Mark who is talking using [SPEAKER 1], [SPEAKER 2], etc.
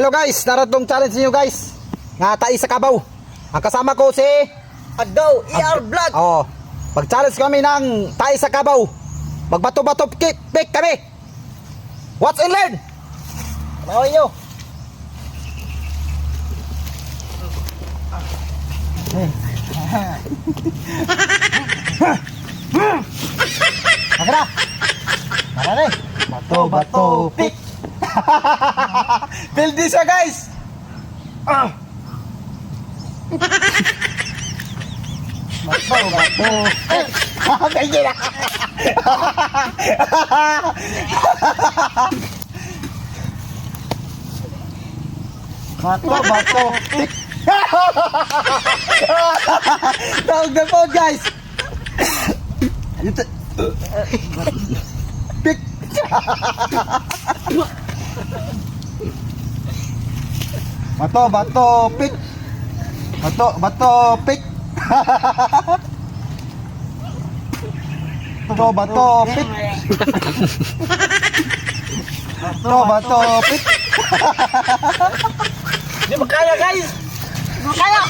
[SPEAKER 1] Hello guys, naratong challenge niyo guys. Nga tayo sa Kabaw. Ang kasama ko si
[SPEAKER 2] Adlaw, ER Vlog.
[SPEAKER 1] Oh. Pag-challenge kami ng tayo sa Kabaw. Magbato-bato pick kami. Watch and learn.
[SPEAKER 2] Mawin nyo.
[SPEAKER 1] Tara. Tara rin. Bato-bato pick. Build this guys. Bato-bato pick. Pwede na. Bato-bato pick. Tawag na po guys. Pick. Bato pick. Bato pick. Bato pick. Bato pick.
[SPEAKER 2] Hindi makaya guys. Hindi makaya.